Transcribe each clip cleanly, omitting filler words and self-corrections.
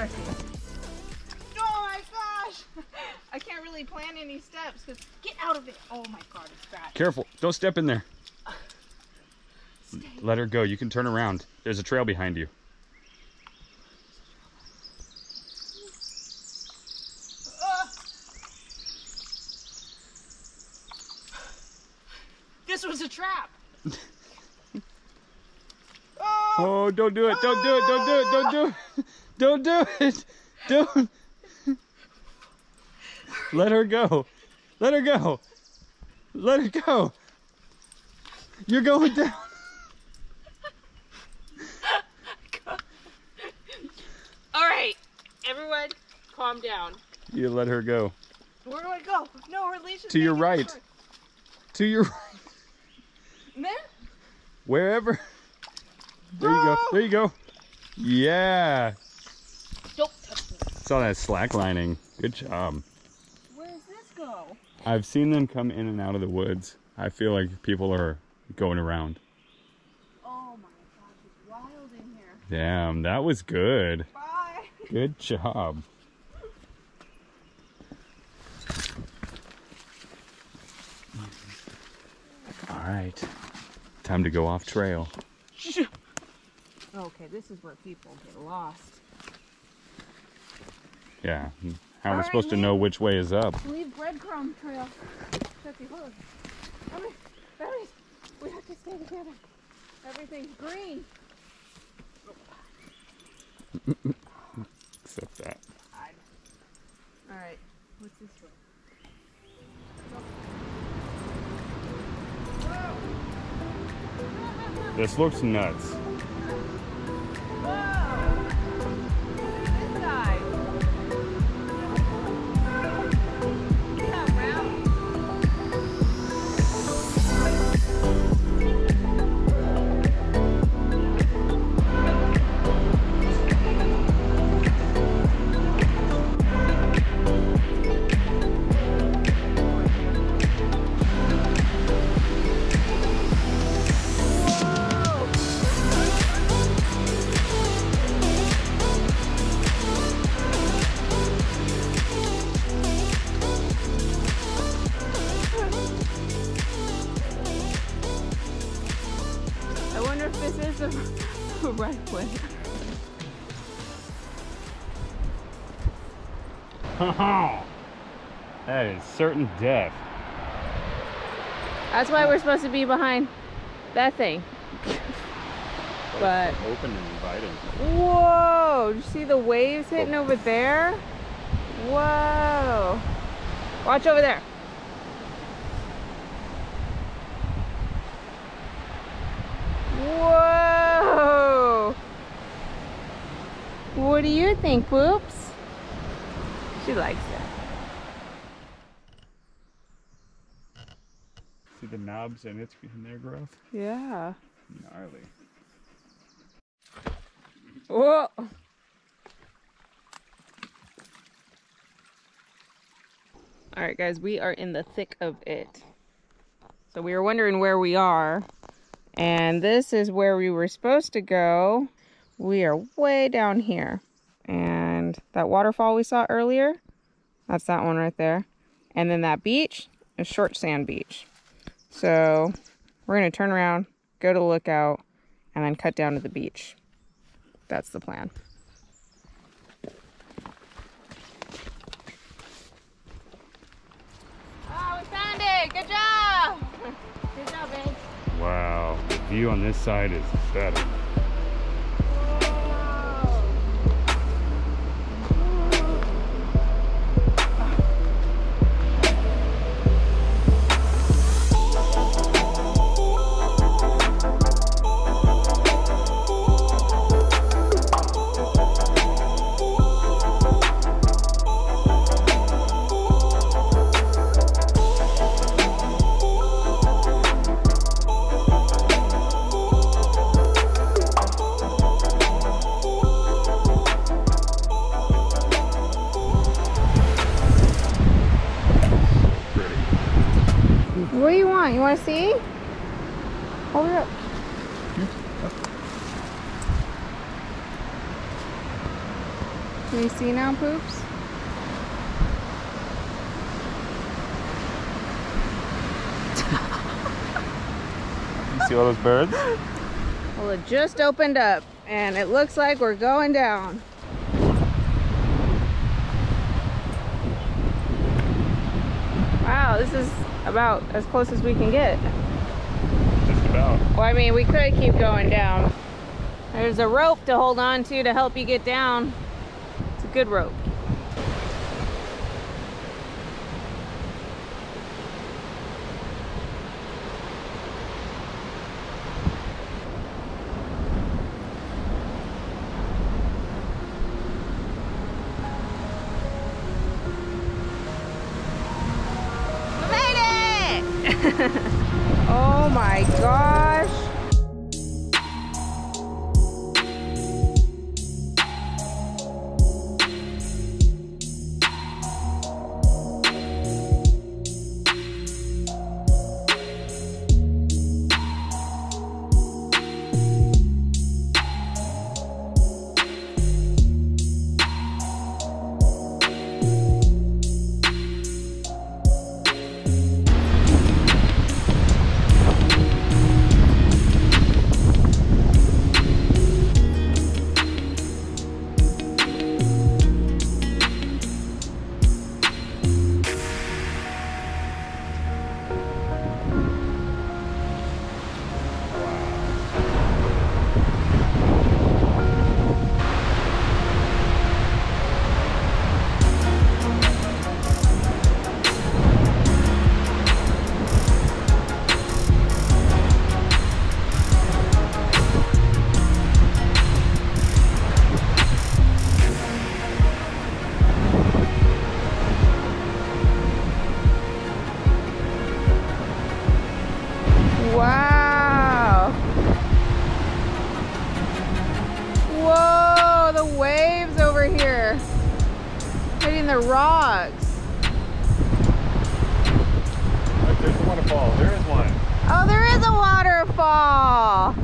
tricky. Oh my gosh! I can't really plan any steps because get out of it. Oh my god, it's bad. Careful, don't step in there. Stay. Let her go. You can turn around. There's a trail behind you. This was a trap. Oh, don't do it. Don't do it. Don't do it. Don't do it. Don't do it. Don't. Let her go. Let her go. Let her go. You're going down. All right, everyone, calm down. You let her go. Where do I go? No, her leash is to your right. Short. To your right. There? Wherever. There you go. There you go. Yeah. Don't touch me. Saw that slack lining. Good job. Where does this go? I've seen them come in and out of the woods. I feel like people are going around. Oh my gosh, it's wild in here. Damn, that was good. Bye. Good job. All right, time to go off trail. Okay, this is where people get lost. Yeah, how am I supposed to know which way is up? Leave breadcrumb trail. Jesse, hold on. Berries, we have to stay together. Everything's green. Except that. All right, what's this way? This looks nuts. Whoa! This side. Yeah, round. I wonder if this is the right way. That is certain death. That's why we're supposed to be behind that thing. But open and inviting. whoa! Did you see the waves hitting over there? Whoa! Watch over there. Whoa! What do you think, Poops? She likes it. See the knobs and their growth? Yeah. Gnarly. Whoa! Alright guys, we are in the thick of it. So we were wondering where we are. And this is where we were supposed to go. We are way down here. And that waterfall we saw earlier, that's that one right there. And then that beach is Short Sand Beach. So we're going to turn around, go to the lookout, and then cut down to the beach. That's the plan. Oh, we found it! Good job! Good job, babe. Wow, the view on this side is better. What do you want? You want to see? Hold it up. Can you see now, Poops? You see all those birds? Well, it just opened up and it looks like we're going down. Wow, this is about as close as we can get. Just about. Well, I mean, we could keep going down. There's a rope to hold on to help you get down. It's a good rope. Oh my gosh. Wow. Whoa, the waves over here hitting the rocks. Look, there's a waterfall. There is one. Oh, there is a waterfall.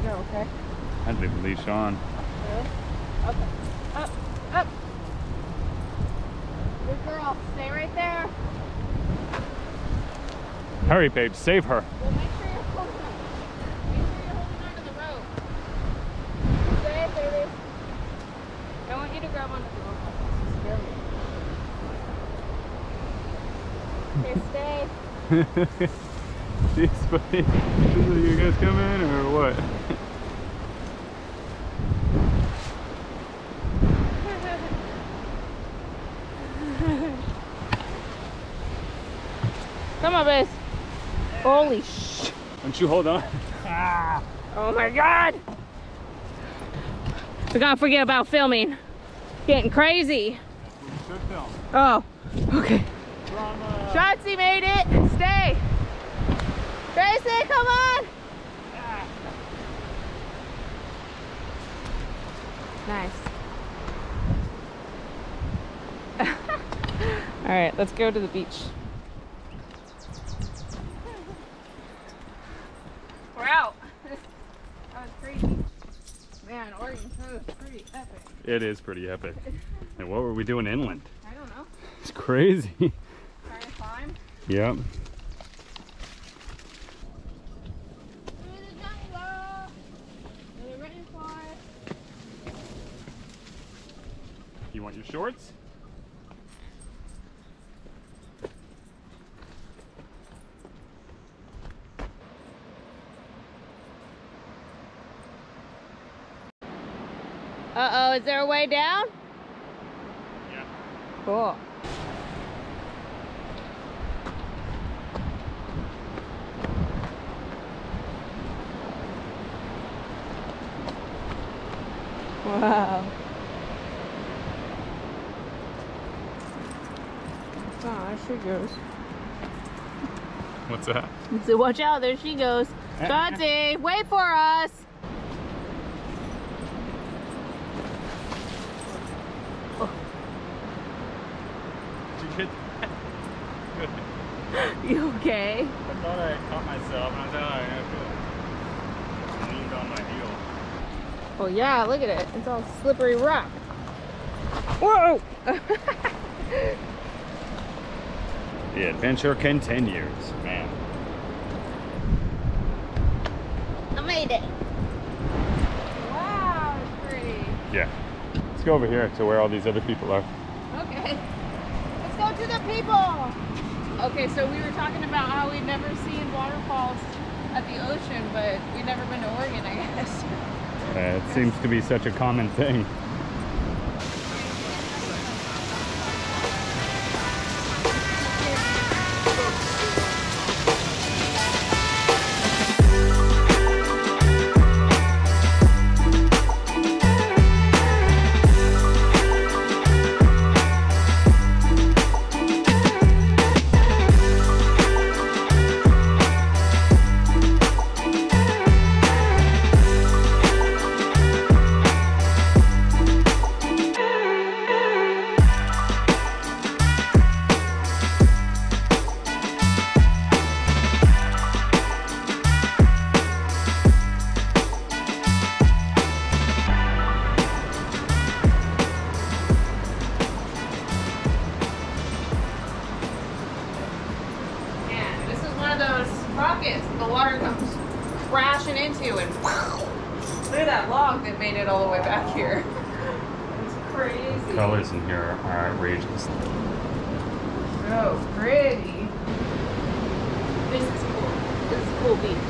Okay. I'd leave the leash on. Really? Okay. Up, up. Good girl. Stay right there. Hurry, babe. Save her. Well, make sure you're holding on. Make sure you're holding on to the rope. Stay, baby. I want you to grab onto the rope. Okay, stay. Jeez, buddy. Are you guys coming or what? Come on, Bess. Holy sh! Don't you hold on? Ah. Oh my God! We gotta forget about filming. Getting crazy. We should film. Oh, okay. Drama. Shotzi made it. Stay. Tracy, come on. Ah. Nice. All right, let's go to the beach. We're out. That was crazy. Man, Oregon Coast is pretty epic. It is pretty epic. And what were we doing inland? I don't know. It's crazy. Trying to climb. Yep. Through the jungle. They're ready for it. You want your shorts? Uh-oh, is there a way down? Yeah. Cool. Wow. Oh, there she goes. What's that? So watch out, there she goes. Shotzi, wait for us. okay? I thought I had caught myself, and I thought I leaned on my heel. Oh yeah, look at it. It's all slippery rock. Whoa! The adventure continues, man. I made it. Wow, it's pretty. Yeah. Let's go over here to where all these other people are. Okay. Let's go to the people. Okay, so we were talking about how we've never seen waterfalls at the ocean, but we've never been to Oregon, I guess. It seems to be such a common thing. The water comes crashing into and look at that log that made it all the way back here. It's crazy. The colors in here are outrageous. So pretty. This is cool. This is a cool beach.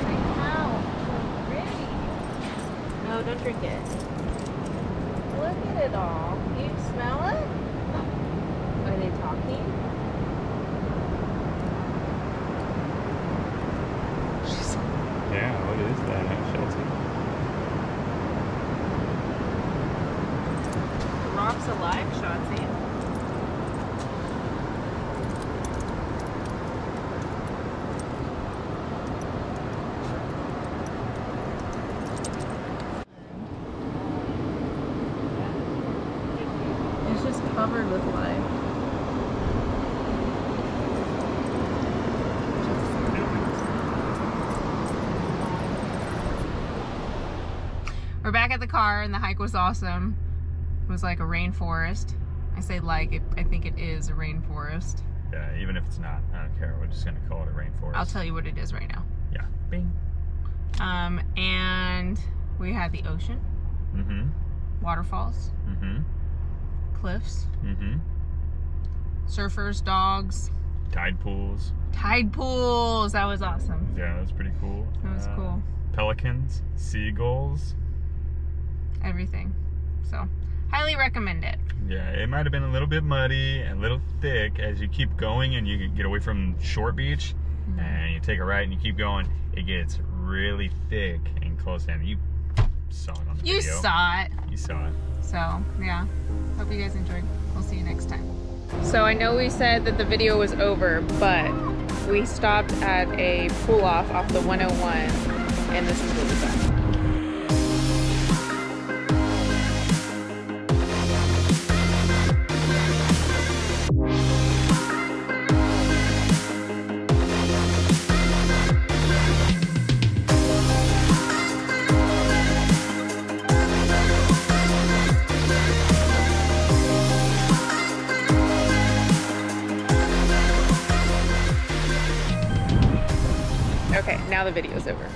Like, wow, so pretty. No, don't drink it. Look at it all. Can you smell it? Are they talking? Yeah, what is that, Chelsea? The rock's alive, Shotzi. It's just covered with life. We're back at the car and the hike was awesome. It was like a rainforest. I say like, I think it is a rainforest. Yeah, even if it's not, I don't care. We're just gonna call it a rainforest. I'll tell you what it is right now. Yeah. Bing. And we had the ocean. Mm-hmm. Waterfalls. Mm-hmm. Cliffs. Mm-hmm. Surfers, dogs. Tide pools. Tide pools. That was awesome. Yeah, that was pretty cool. That was cool. Pelicans, seagulls. Everything. So, highly recommend it. Yeah, it might have been a little bit muddy and a little thick as you keep going and you get away from Short Beach and you take a right and you keep going. It gets really thick and close in. You saw it on the video. You saw it. You saw it. So, yeah. Hope you guys enjoyed. We'll see you next time. So, I know we said that the video was over, but we stopped at a pull-off off the 101, and this is what we saw. Okay, now the video's over.